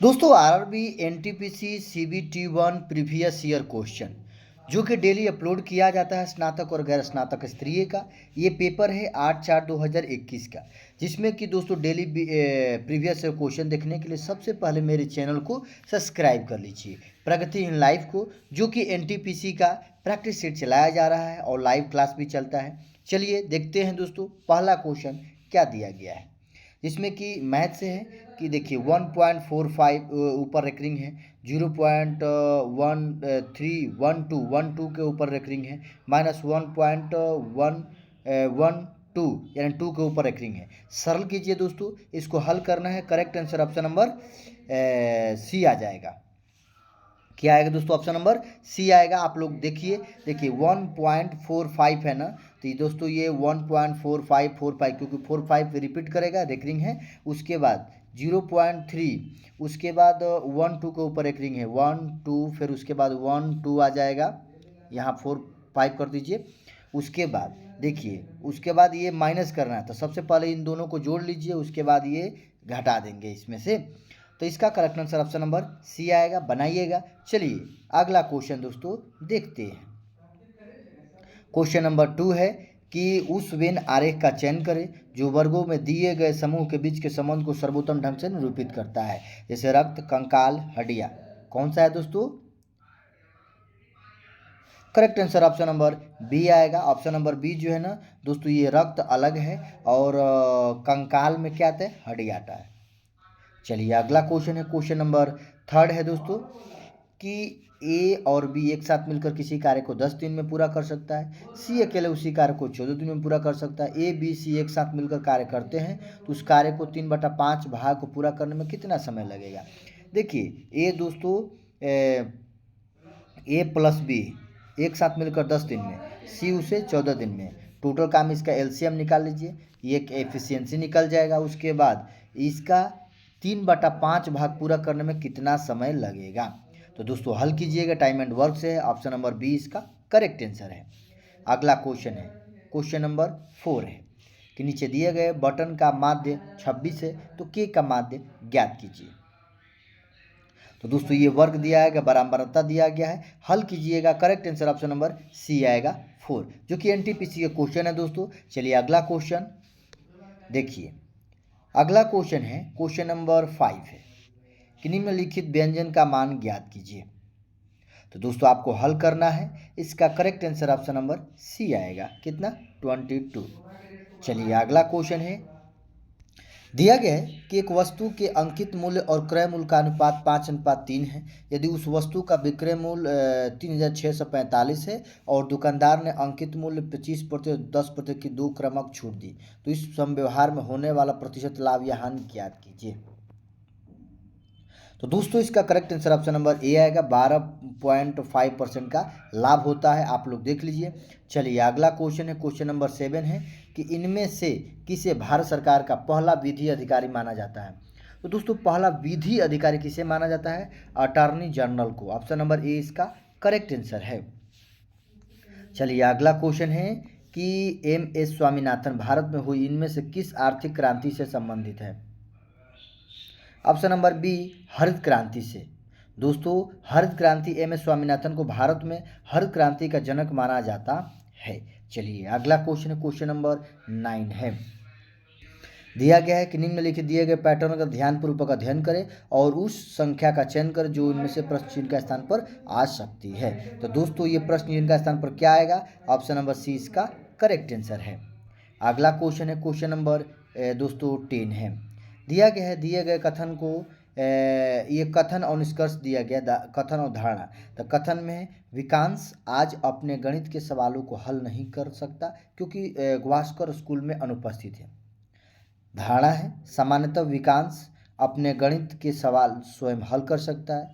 दोस्तों RRB NTPC CBT 1 previous year question जो कि डेली अपलोड किया जाता है स्नातक और गैर स्नातक स्तरीय का। ये पेपर है 8/4/2021 का, जिसमें कि दोस्तों डेली प्रीवियस ईयर क्वेश्चन देखने के लिए सबसे पहले मेरे चैनल को सब्सक्राइब कर लीजिए प्रगति इन लाइव को, जो कि एनटीपीसी का प्रैक्टिस सेट चलाया जा रहा है और लाइव क्लास भी चलता है। चलिए देखते हैं दोस्तों पहला क्वेश्चन क्या दिया गया है, जिसमें कि मैथ से है कि देखिए 1.45 ऊपर रेकरिंग है, 0.1312 के ऊपर रेकरिंग है, -1.112 यानी 2 के ऊपर रेकरिंग है। सरल कीजिए दोस्तों, इसको हल करना है। Correct answer option number C आ जाएगा। क्या आएगा दोस्तों? ऑप्शन नंबर सी आएगा। आप लोग देखिए 1.45 है ना, तो दोस्तों ये 1.4545 क्योंकि 45 रिपीट करेगा, रेकरिंग है। उसके बाद 0.3, उसके बाद 1 2 के ऊपर रेकरिंग है, 1 2, फिर उसके बाद 1 2 आ जाएगा, यहाँ 4 5 कर दीजिए। उसके बाद देखिए, उसके बाद ये माइनस करना है, तो सबसे पहले इन दोनों को जोड़ लीजिए, उसके बाद ये घटा देंगे इसमें से। तो इसका correct answer option number C आएगा, बनाइएगा। चलिए अगला क्वेश्चन दोस्तों देखते हैं। क्वेश्चन नंबर 2 है कि उस वेन आरेख का चयन करें जो वर्गों में दिए गए समूह के बीच के संबंध को सर्वोत्तम ढंग से निरूपित करता है, जैसे रक्त, कंकाल, हड्डियां। कौन सा है दोस्तों? Correct answer option number B आएगा। ऑप्शन नंबर बी जो है ना दोस्तों, ये रक्त अलग है और कंकाल में क्या आता है? हड्डी आता है। चलिए अगला क्वेश्चन है, क्वेश्चन नंबर 3 है दोस्तों कि ए और बी एक साथ मिलकर किसी कार्य को 10 दिन में पूरा कर सकता है, सी अकेले उसी कार्य को 14 दिन में पूरा कर सकता है। ए बी सी एक साथ मिलकर कार्य करते हैं तो उस कार्य को 3/5 भाग को पूरा करने में कितना समय लगेगा? देखिए ए दोस्तों ए प्लस बी एक साथ मिलकर 10 दिन में, सी उसे 14 दिन में। टोटल काम इसका एलसीएम निकाल लीजिए, ये एफिशिएंसी निकल जाएगा। उसके बाद इसका 3/5 भाग पूरा करने में कितना समय लगेगा? तो दोस्तों हल कीजिएगा, टाइम एंड वर्क से है। ऑप्शन नंबर बी इसका करेक्ट आंसर है। अगला क्वेश्चन है, क्वेश्चन नंबर 4 है कि नीचे दिए गए बटन का माध्य 26 है तो के का माध्य ज्ञात कीजिए। तो दोस्तों ये वर्ग दिया है, बराबरता दिया गया है, हल कीजिएगा। Correct answer option number C आएगा 4, जो कि एनटीपीसी का क्वेश्चन है दोस्तों। चलिए अगला क्वेश्चन देखिए। अगला क्वेश्चन है, क्वेश्चन नंबर 5 है कि निम्नलिखित व्यंजन का मान ज्ञात कीजिए। तो दोस्तों आपको हल करना है, इसका correct answer option number C आएगा। कितना? 22। चलिए अगला क्वेश्चन है, दिया गया है कि एक वस्तु के अंकित मूल्य और क्रय मूल्य का अनुपात 5:3 है। यदि उस वस्तु का विक्रय मूल्य 3,645 है और दुकानदार ने अंकित मूल्य 25% 10% की 2 क्रमक छूट दी, तो इस संव्यवहार में होने वाला प्रतिशत लाभ या हानि ज्ञात कीजिए। तो दोस्तों इसका correct answer option number A आएगा। 12.5% का लाभ होता है, आप लोग देख लीजिए। चलिए अगला क्वेश्चन है, क्वेश्चन नंबर 7 है कि इनमें से किसे भारत सरकार का पहला विधि अधिकारी माना जाता है? तो दोस्तों पहला विधि अधिकारी किसे माना जाता है? अटॉर्नी जनरल को। ऑप्शन नंबर ए इसका करेक्ट आंसर है। चलिए अगला क्वेश्चन है कि एम.एस. स्वामीनाथन भारत में हुई इनमें से किस आर्थिक क्रांति से संबंधित है? ऑप्शन नंबर बी हरित क्रांति से। दोस्तों हरित क्रांति, एम.एस. स्वामीनाथन को भारत में हरित क्रांति का जनक माना जाता है। चलिए अगला क्वेश्चन है, क्वेश्चन नंबर 9 है। दिया गया है कि निम्नलिखित दिए गए पैटर्न का ध्यानपूर्वक अध्ययन करें और उस संख्या का चयन करें जो इनमें से प्रश्न चिन्ह का स्थान पर आ सकती है। तो दोस्तों ये प्रश्न चिन्ह का स्थान पर क्या आएगा? ऑप्शन नंबर सी इसका करेक्ट आंसर है। अगला क्वेश्चन है, क्वेश्चन नंबर दोस्तों 10 है। दिया गया है, दिए गए कथन को ये कथन और निष्कर्ष दिया गया, कथन और धारणा। तो कथन में विकांश आज अपने गणित के सवालों को हल नहीं कर सकता क्योंकि गावस्कर स्कूल में अनुपस्थित है। धारणा है सामान्यतः विकांश अपने गणित के सवाल स्वयं हल कर सकता है,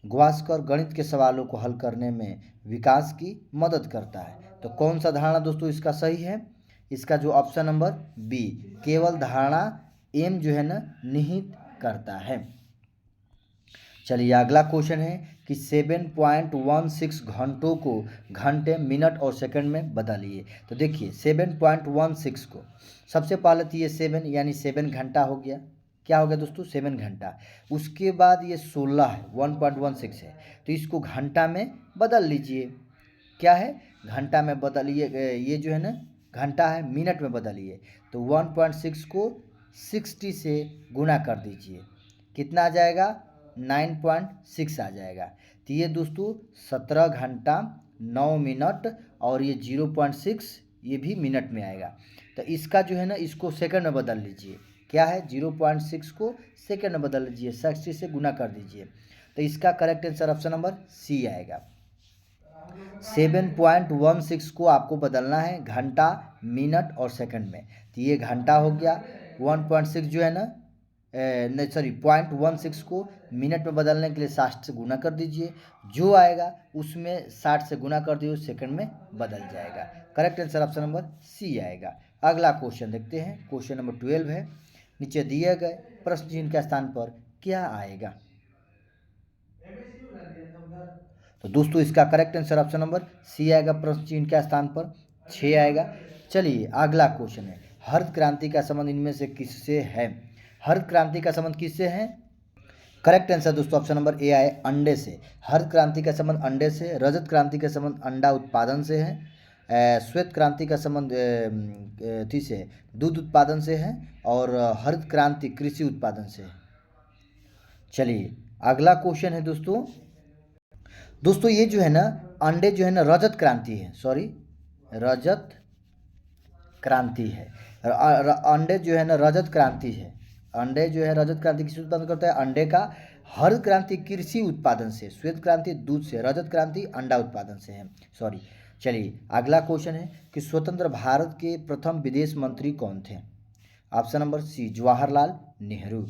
गावस्कर गणित के सवालों को हल करने में विकास की मदद करता है। तो कौन सा धारणा दोस्तों इसका सही है? इसका जो ऑप्शन नंबर बी, केवल धारणा एम जो है ना निहित करता है। चलिए अगला क्वेश्चन है कि 7.16 घंटों को घंटे, मिनट और सेकंड में बदलिए। तो देखिए 7.16 को सबसे पहले तो ये 7 यानी 7 घंटा हो गया, क्या हो गया दोस्तों 7 घंटा। उसके बाद ये 16 है 1.16 है, तो इसको घंटा में बदल लीजिए। क्या है घंटा में बदलिए, ये जो है ना घंटा है मिनट में बदलिए। तो 1.6 को 60 से गुना कर दीजिए, कितना आ जाएगा 9.6 आ जाएगा। तो ये दोस्तों 17 घंटा 9 मिनट और ये 0.6 ये भी मिनट में आएगा। तो इसका जो है ना इसको सेकंड में बदल लीजिए। क्या है 0.6 को सेकंड में बदल लीजिए, 60 से गुना कर दीजिए। तो इसका correct answer option number C आएगा। 7.16 को आपको बदलना है घंटा मिनट और सेकंड में। तो ये घंटा हो गया, 1.6 जो है ना नहीं सॉरी 0.16 को मिनट में बदलने के लिए 60 से गुना कर दीजिए, जो आएगा उसमें 60 से गुना कर दिए सेकंड में बदल जाएगा। Correct answer option number C आएगा। अगला क्वेश्चन देखते हैं, क्वेश्चन नंबर 12 है। नीचे दिए गए प्रश्न चिन्ह के स्थान पर क्या आएगा। तो दोस्तों इसका correct answer option number C आएगा, प्रश्न चिन्ह के स्थान पर 6 आएगा। चलिए अगला क्वेश्चन है, हरित क्रांति का संबंध इनमें से किससे है। हरित क्रांति का संबंध किससे है। करेक्ट आंसर दोस्तों ऑप्शन नंबर ए आए अंडे से। हरित क्रांति का संबंध अंडे से, रजत क्रांति का संबंध अंडा उत्पादन से है, श्वेत क्रांति का संबंध थी से दूध उत्पादन से है, और हरित क्रांति कृषि उत्पादन से है। चलिए अगला क्वेश्चन है दोस्तों ये जो है ना अंडे जो है ना रजत क्रांति है, सॉरी रजत क्रांति है। अंडे जो है ना रजत क्रांति है। अंडे जो है रजत क्रांति किस उत्पादन करता है, अंडे का। हरित क्रांति कृषि उत्पादन से, श्वेत क्रांति दूध से, रजत क्रांति अंडा उत्पादन से है, सॉरी। चलिए अगला क्वेश्चन है कि स्वतंत्र भारत के प्रथम विदेश मंत्री कौन थे। Option number C Jawaharlal Nehru.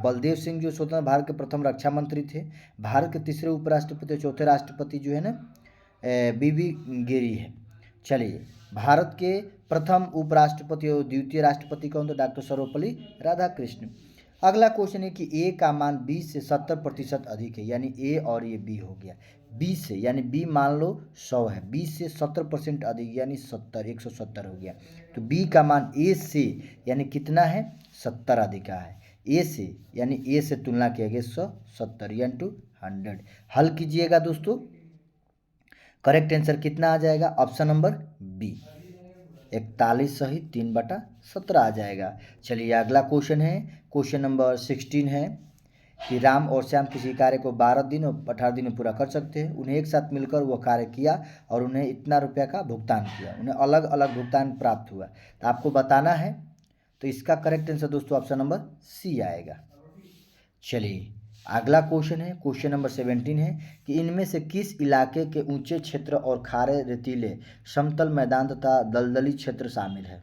Baldev Singh जो स्वतंत्र भारत के प्रथम रक्षा मंत्री थे। भारत के तीसरे उपराष्ट्रपति और चौथे राष्ट्रपति जो है ना बीबी गिरी है। चलिए भारत के प्रथम उपराष्ट्रपति और द्वितीय राष्ट्रपति कौन थे, डॉक्टर सर्वपल्ली राधाकृष्ण। अगला क्वेश्चन है कि ए का मान 20 से 70% अधिक है, यानी ए और ये बी हो गया। 20 से यानी बी मान लो 100 है, 20 से 70% अधिक यानी 70, 170 हो गया। तो बी का मान ए से यानी कितना है 70 अधिक है। ए से यानी ए से तुलना किया गया 170 यानी टू 100। हल कीजिएगा दोस्तों, करेक्ट आंसर कितना आ जाएगा, ऑप्शन नंबर बी 41 सही 3/17 आ जाएगा। चलिए अगला क्वेश्चन है, क्वेश्चन नंबर 16 है कि राम और श्याम किसी कार्य को 12 दिन और 18 दिन में पूरा कर सकते हैं। उन्हें एक साथ मिलकर वह कार्य किया और उन्हें इतना रुपया का भुगतान किया, उन्हें अलग अलग भुगतान प्राप्त हुआ, तो आपको बताना है। तो इसका करेक्ट आंसर दोस्तों ऑप्शन नंबर सी आएगा। चलिए अगला क्वेश्चन है, क्वेश्चन नंबर 17 है कि इनमें से किस इलाके के ऊंचे क्षेत्र और खारे रेतीले समतल मैदान तथा दलदली क्षेत्र शामिल है।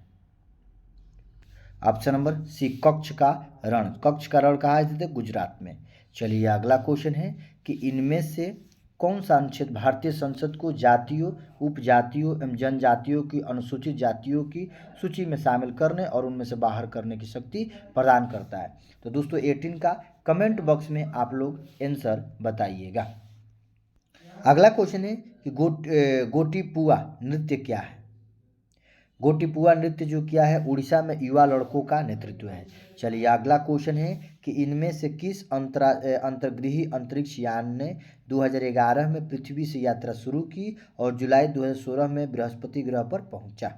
ऑप्शन नंबर सी कच्छ का रण। कच्छ का रण कहाँ स्थित है, गुजरात में। चलिए अगला क्वेश्चन है कि इनमें से कौन सा अनुच्छेद भारतीय संसद को जातियों, उपजातियों एवं जनजातियों की अनुसूचित जातियों की सूची में शामिल करने और उनमें से बाहर करने की शक्ति प्रदान करता है। तो दोस्तों 18 का कमेंट बॉक्स में आप लोग आंसर बताइएगा। अगला क्वेश्चन है कि गोटीपुआ नृत्य क्या है। गोटीपुआ नृत्य जो क्या है उड़ीसा में युवा लड़कों का नेतृत्व है। चलिए अगला क्वेश्चन है कि इनमें से किस अंतर्ग्रही अंतरिक्ष यान ने 2011 में पृथ्वी से यात्रा शुरू की और जुलाई 2016 में बृहस्पति ग्रह पर पहुंचा।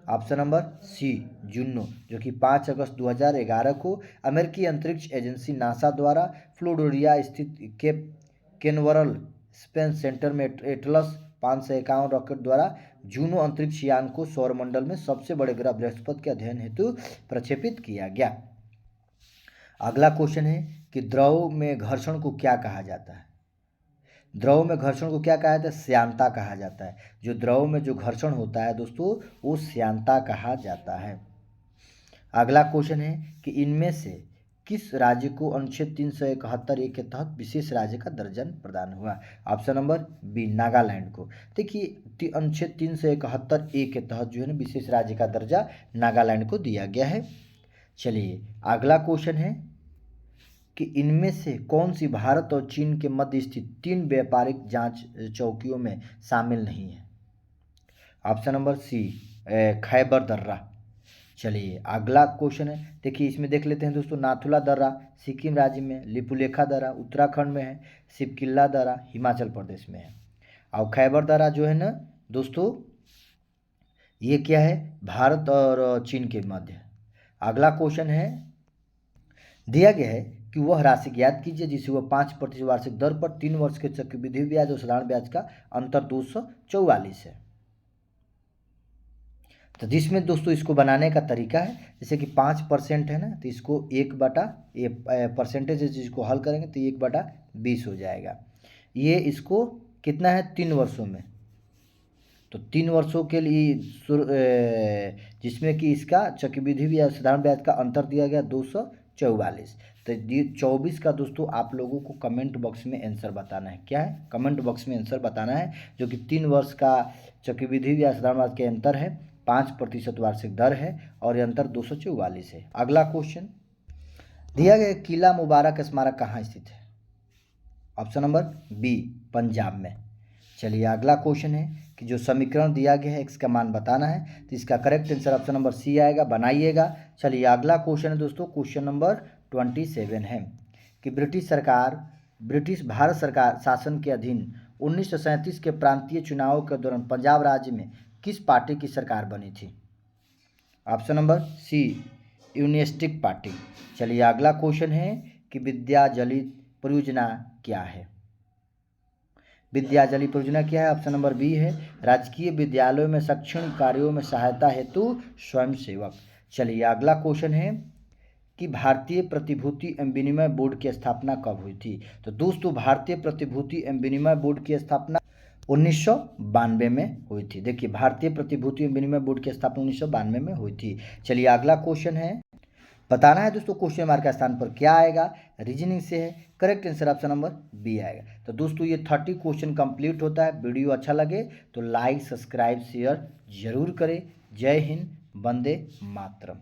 ऑप्शन नंबर सी जुन्नो, जो कि 5 अगस्त 2011 को अमेरिकी अंतरिक्ष एजेंसी नासा द्वारा फ्लोरिडा स्थित केप कैनवरल स्पेस सेंटर में एटलस 551 रॉकेट द्वारा जूनो अंतरिक्ष यान को सौरमंडल में सबसे बड़े ग्रह बृहस्पति के अध्ययन हेतु प्रक्षेपित किया गया। अगला क्वेश्चन है कि द्रव में घर्षण को क्या कहा जाता है। द्रव में घर्षण को क्या कहा जाता है, श्यानता कहा जाता है। जो द्रव में जो घर्षण होता है दोस्तों वो श्यानता कहा जाता है। अगला क्वेश्चन है कि इनमें से किस राज्य को अनुच्छेद 371 के तहत विशेष राज्य का दर्जा प्रदान हुआ। ऑप्शन नंबर बी नागालैंड को। देखिए अनुच्छेद 371 के तहत जो है ना विशेष राज्य का दर्जा नागालैंड को दिया गया है। चलिए अगला क्वेश्चन है कि इनमें से कौन सी भारत और चीन के मध्य स्थित 3 व्यापारिक जांच चौकियों में शामिल नहीं है। ऑप्शन नंबर सी खैबर दर्रा। चलिए अगला क्वेश्चन है, देखिए इसमें देख लेते हैं दोस्तों। नाथुला दर्रा सिक्किम राज्य में, लिपुलेखा दर्रा उत्तराखंड में है, शिवकिल्ला दर्रा हिमाचल प्रदेश में है, और खैबर दर्रा जो है ना दोस्तों ये क्या है, भारत और चीन के मध्य। अगला क्वेश्चन है, दिया गया है कि वह राशि ज्ञात कीजिए जिसे वह 5% वार्षिक दर पर 3 वर्ष के चक्रवृद्धि ब्याज और साधारण ब्याज का अंतर 244 है। तो जिसमें दोस्तों इसको बनाने का तरीका है, जैसे कि 5% है ना, तो इसको 1/, ये परसेंटेज जिसको हल करेंगे तो 1/20 हो जाएगा। ये इसको कितना है 3 वर्षों में, तो 3 वर्षों के लिए जिसमें कि इसका चक्रवृद्धि ब्याज साधारण ब्याज का अंतर दिया गया 244। तो 24 का दोस्तों आप लोगों को कमेंट बॉक्स में आंसर बताना है। क्या है, कमेंट बॉक्स में आंसर बताना है, जो कि 3 वर्ष का चक्रवृद्धि ब्याज साधारण ब्याज के अंतर है, 5% वार्षिक दर है और ये अंतर 244 है। अगला क्वेश्चन दिया गया, किला मुबारक स्मारक कहाँ स्थित है? ऑप्शन नंबर बी, पंजाब में। चलिए अगला क्वेश्चन है कि जो समीकरण दिया गया है एक्स का मान बताना है, तो इसका correct answer option number C आएगा, बनाइएगा। चलिए अगला क्वेश्चन है दोस्तों, क्वेश्चन नंबर 27 है कि ब्रिटिश भारत सरकार शासन के अधीन 1937 के प्रांतीय चुनावों के दौरान पंजाब राज्य में किस पार्टी की सरकार बनी थी? Option number C, unionist party. चलिए अगला क्वेश्चन है कि विद्याजली परियोजना क्या है? विद्याजली परियोजना क्या है? ऑप्शन नंबर बी है, राजकीय विद्यालयों में शैक्षणिक कार्यों में सहायता हेतु स्वयंसेवक। चलिए अगला क्वेश्चन है कि भारतीय प्रतिभूति एवं विनिमय बोर्ड की स्थापना कब हुई थी? तो दोस्तों भारतीय प्रतिभूति एवं विनिमय बोर्ड की स्थापना 1992 में हुई थी। देखिए भारतीय प्रतिभूति एवं विनिमय बोर्ड की स्थापना 1992 में हुई थी। चलिए अगला क्वेश्चन है, बताना है दोस्तों क्वेश्चन मार्क के स्थान पर क्या आएगा, रीजनिंग से है, correct answer option number B आएगा। तो दोस्तों ये 30 क्वेश्चन कंप्लीट होता है। वीडियो अच्छा लगे तो लाइक सब्सक्राइब शेयर जरूर करें। जय हिंद, वंदे मातरम।